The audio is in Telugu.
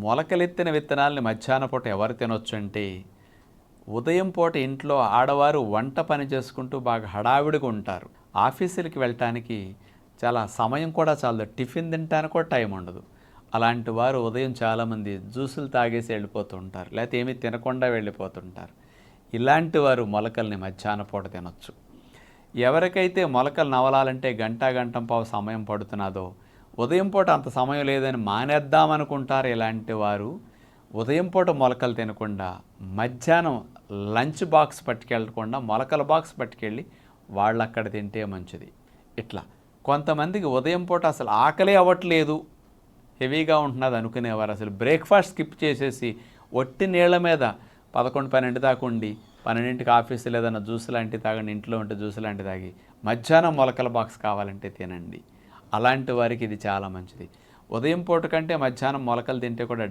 మొలకలెత్తిన విత్తనాలని మధ్యాహ్న పూట ఎవరు తినొచ్చు అంటే, ఉదయం పూట ఇంట్లో ఆడవారు వంట పని చేసుకుంటూ బాగా హడావిడిగా ఉంటారు. ఆఫీసులకి వెళ్ళటానికి చాలా సమయం కూడా చాలదు. టిఫిన్ తినటానికి కూడా టైం ఉండదు. అలాంటి వారు ఉదయం చాలామంది జ్యూసులు తాగేసి వెళ్ళిపోతూ ఉంటారు. లేకపోతే ఏమీ తినకుండా వెళ్ళిపోతుంటారు. ఇలాంటి వారు మొలకల్ని మధ్యాహ్న పూట తినొచ్చు. ఎవరికైతే మొలకలు నవలాలంటే గంటంపావు సమయం పడుతున్నదో, ఉదయం పూట అంత సమయం లేదని మానేద్దామనుకుంటారు. ఇలాంటి వారు ఉదయం పూట మొలకలు తినకుండా మధ్యాహ్నం లంచ్ బాక్స్ పట్టుకెళ్ళకుండా మొలకల బాక్స్ పట్టుకెళ్ళి వాళ్ళు అక్కడ తింటే మంచిది. ఇట్లా కొంతమందికి ఉదయం పూట అసలు ఆకలే అవ్వట్లేదు, హెవీగా ఉంటున్నది అనుకునేవారు అసలు బ్రేక్ఫాస్ట్ స్కిప్ చేసేసి ఒట్టి నీళ్ల మీద 11-12 దాకా ఉండి 12కి ఆఫీసులో ఏదైనా జ్యూస్ లాంటివి తాగండి, ఇంట్లో ఉంటే జ్యూస్ లాంటివి తాగి మధ్యాహ్నం మొలకల బాక్స్ కావాలంటే తినండి. అలాంటి వారికి ఇది చాలా మంచిది. ఉదయం పూట కంటే మధ్యాహ్నం మొలకలు తింటే కూడా